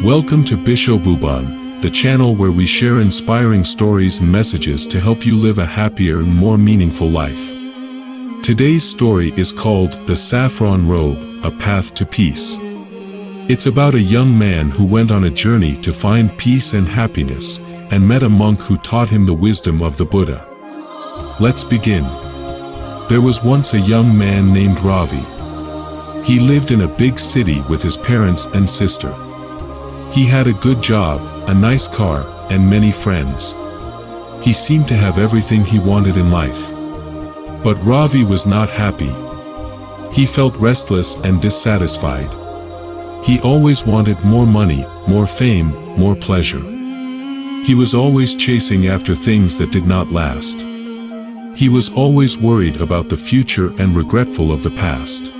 Welcome to Bisho Bhuban, the channel where we share inspiring stories and messages to help you live a happier and more meaningful life. Today's story is called The Saffron Robe, A Path to Peace. It's about a young man who went on a journey to find peace and happiness, and met a monk who taught him the wisdom of the Buddha. Let's begin. There was once a young man named Ravi. He lived in a big city with his parents and sister. He had a good job, a nice car, and many friends. He seemed to have everything he wanted in life. But Ravi was not happy. He felt restless and dissatisfied. He always wanted more money, more fame, more pleasure. He was always chasing after things that did not last. He was always worried about the future and regretful of the past.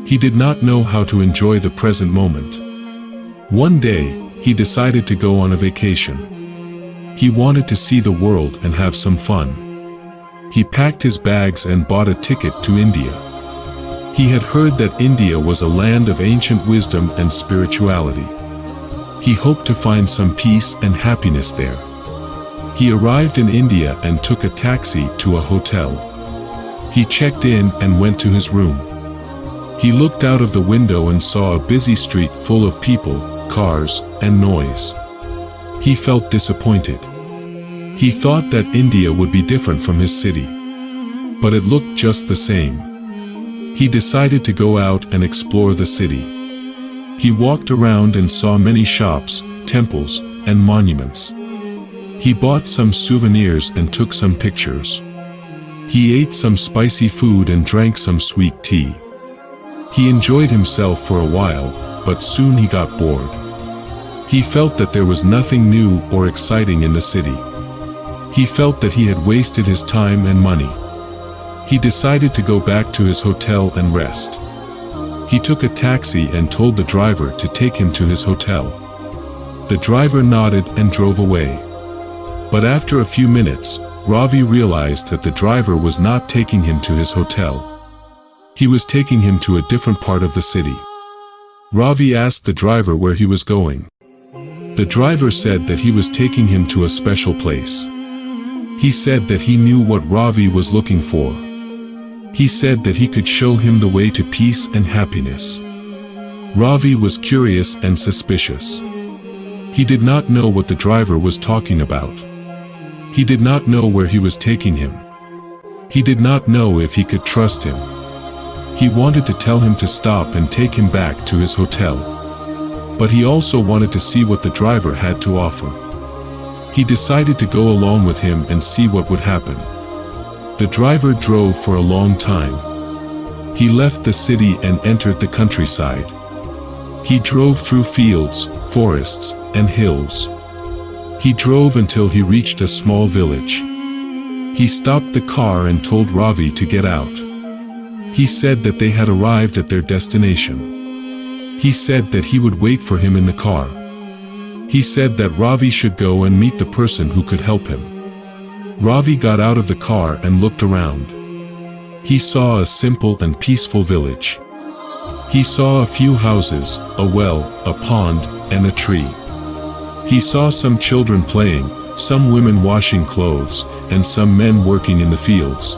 He did not know how to enjoy the present moment. One day, he decided to go on a vacation. He wanted to see the world and have some fun. He packed his bags and bought a ticket to India. He had heard that India was a land of ancient wisdom and spirituality. He hoped to find some peace and happiness there. He arrived in India and took a taxi to a hotel. He checked in and went to his room. He looked out of the window and saw a busy street full of people, cars, and noise. He felt disappointed. He thought that India would be different from his city. But it looked just the same. He decided to go out and explore the city. He walked around and saw many shops, temples, and monuments. He bought some souvenirs and took some pictures. He ate some spicy food and drank some sweet tea. He enjoyed himself for a while, but soon he got bored. He felt that there was nothing new or exciting in the city. He felt that he had wasted his time and money. He decided to go back to his hotel and rest. He took a taxi and told the driver to take him to his hotel. The driver nodded and drove away. But after a few minutes, Ravi realized that the driver was not taking him to his hotel. He was taking him to a different part of the city. Ravi asked the driver where he was going. The driver said that he was taking him to a special place. He said that he knew what Ravi was looking for. He said that he could show him the way to peace and happiness. Ravi was curious and suspicious. He did not know what the driver was talking about. He did not know where he was taking him. He did not know if he could trust him. He wanted to tell him to stop and take him back to his hotel. But he also wanted to see what the driver had to offer. He decided to go along with him and see what would happen. The driver drove for a long time. He left the city and entered the countryside. He drove through fields, forests, and hills. He drove until he reached a small village. He stopped the car and told Ravi to get out. He said that they had arrived at their destination. He said that he would wait for him in the car. He said that Ravi should go and meet the person who could help him. Ravi got out of the car and looked around. He saw a simple and peaceful village. He saw a few houses, a well, a pond, and a tree. He saw some children playing, some women washing clothes, and some men working in the fields.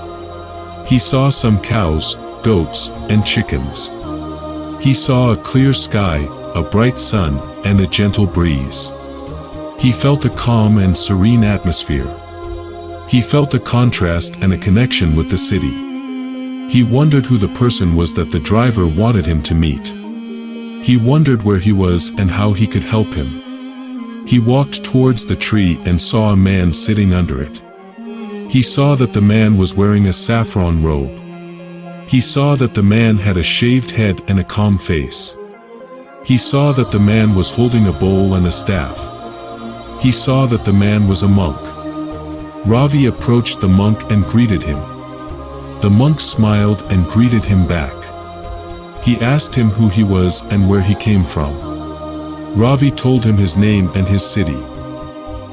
He saw some cows, goats, and chickens. He saw a clear sky, a bright sun, and a gentle breeze. He felt a calm and serene atmosphere. He felt a contrast and a connection with the city. He wondered who the person was that the driver wanted him to meet. He wondered where he was and how he could help him. He walked towards the tree and saw a man sitting under it. He saw that the man was wearing a saffron robe. He saw that the man had a shaved head and a calm face. He saw that the man was holding a bowl and a staff. He saw that the man was a monk. Ravi approached the monk and greeted him. The monk smiled and greeted him back. He asked him who he was and where he came from. Ravi told him his name and his city.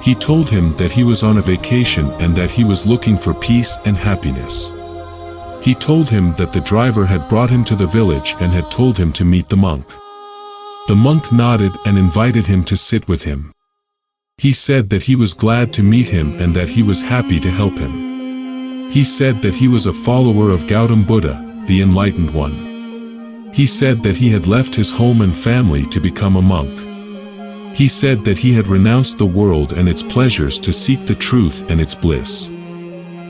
He told him that he was on a vacation and that he was looking for peace and happiness. He told him that the driver had brought him to the village and had told him to meet the monk. The monk nodded and invited him to sit with him. He said that he was glad to meet him and that he was happy to help him. He said that he was a follower of Gautam Buddha, the enlightened one. He said that he had left his home and family to become a monk. He said that he had renounced the world and its pleasures to seek the truth and its bliss.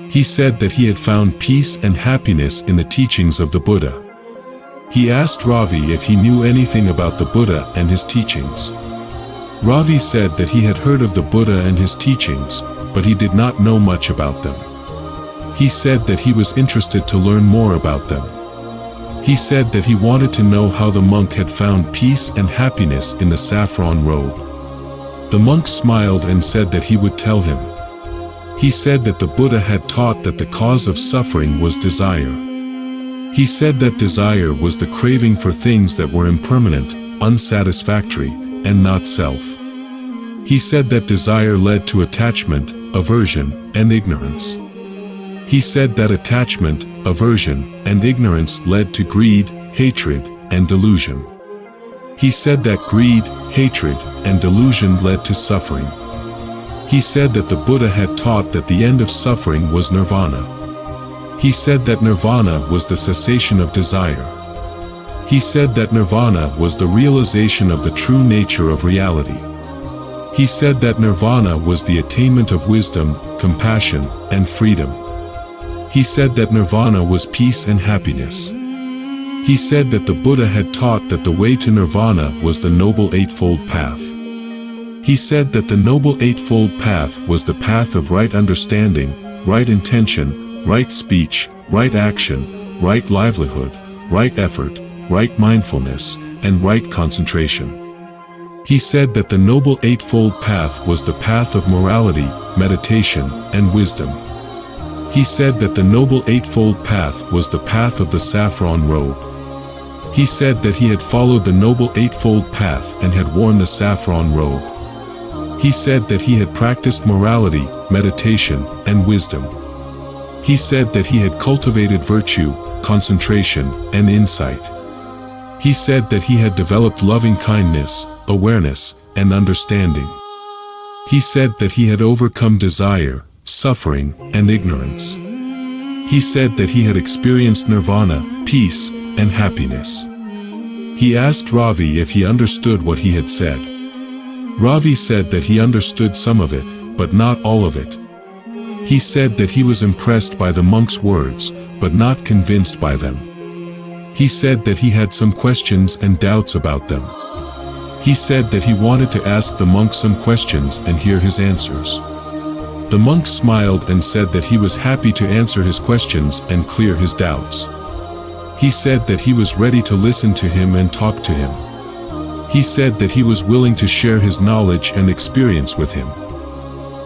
He said that he had found peace and happiness in the teachings of the Buddha. He asked Ravi if he knew anything about the Buddha and his teachings. Ravi said that he had heard of the Buddha and his teachings, but he did not know much about them. He said that he was interested to learn more about them. He said that he wanted to know how the monk had found peace and happiness in the saffron robe. The monk smiled and said that he would tell him. He said that the Buddha had taught that the cause of suffering was desire. He said that desire was the craving for things that were impermanent, unsatisfactory, and not self. He said that desire led to attachment, aversion, and ignorance. He said that attachment, aversion, and ignorance led to greed, hatred, and delusion. He said that greed, hatred, and delusion led to suffering. He said that the Buddha had taught that the end of suffering was nirvana. He said that nirvana was the cessation of desire. He said that nirvana was the realization of the true nature of reality. He said that nirvana was the attainment of wisdom, compassion, and freedom. He said that nirvana was peace and happiness. He said that the Buddha had taught that the way to nirvana was the Noble Eightfold Path. He said that the Noble Eightfold Path was the path of right understanding, right intention, right speech, right action, right livelihood, right effort, right mindfulness, and right concentration. He said that the Noble Eightfold Path was the path of morality, meditation, and wisdom. He said that the Noble Eightfold Path was the path of the saffron robe. He said that he had followed the Noble Eightfold Path and had worn the saffron robe. He said that he had practiced morality, meditation, and wisdom. He said that he had cultivated virtue, concentration, and insight. He said that he had developed loving kindness, awareness, and understanding. He said that he had overcome desire, suffering, and ignorance. He said that he had experienced nirvana, peace, and happiness. He asked Ravi if he understood what he had said. Ravi said that he understood some of it, but not all of it. He said that he was impressed by the monk's words, but not convinced by them. He said that he had some questions and doubts about them. He said that he wanted to ask the monk some questions and hear his answers. The monk smiled and said that he was happy to answer his questions and clear his doubts. He said that he was ready to listen to him and talk to him. He said that he was willing to share his knowledge and experience with him.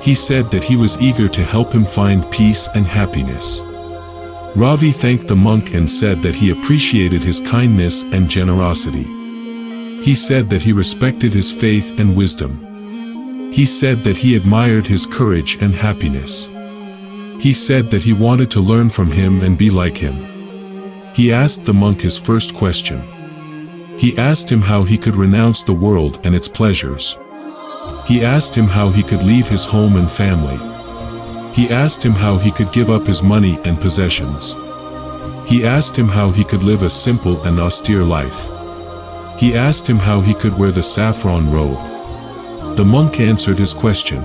He said that he was eager to help him find peace and happiness. Ravi thanked the monk and said that he appreciated his kindness and generosity. He said that he respected his faith and wisdom. He said that he admired his courage and happiness. He said that he wanted to learn from him and be like him. He asked the monk his first question. He asked him how he could renounce the world and its pleasures. He asked him how he could leave his home and family. He asked him how he could give up his money and possessions. He asked him how he could live a simple and austere life. He asked him how he could wear the saffron robe. The monk answered his question.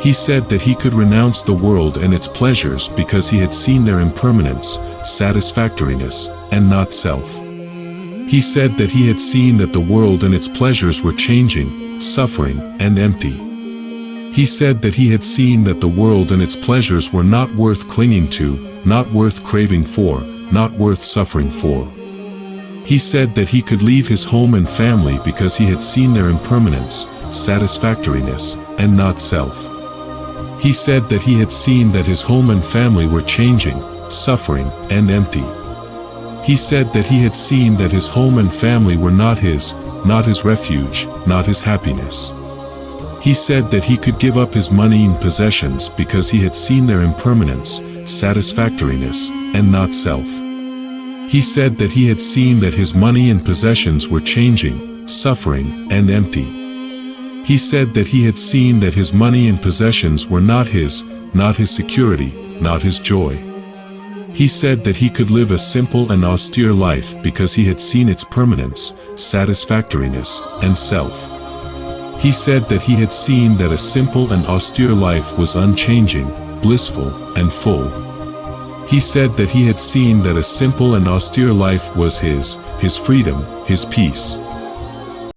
He said that he could renounce the world and its pleasures because he had seen their impermanence, satisfactoriness, and not self. He said that he had seen that the world and its pleasures were changing, suffering, and empty. He said that he had seen that the world and its pleasures were not worth clinging to, not worth craving for, not worth suffering for. He said that he could leave his home and family because he had seen their impermanence, satisfactoriness, and not self. He said that he had seen that his home and family were changing, suffering, and empty. He said that he had seen that his home and family were not his refuge, not his happiness. He said that he could give up his money and possessions because he had seen their impermanence, satisfactoriness, and not self. He said that he had seen that his money and possessions were changing, suffering, and empty. He said that he had seen that his money and possessions were not his security, not his joy. He said that he could live a simple and austere life because he had seen its permanence, satisfactoriness, and self. He said that he had seen that a simple and austere life was unchanging, blissful, and full. He said that he had seen that a simple and austere life was his freedom, his peace,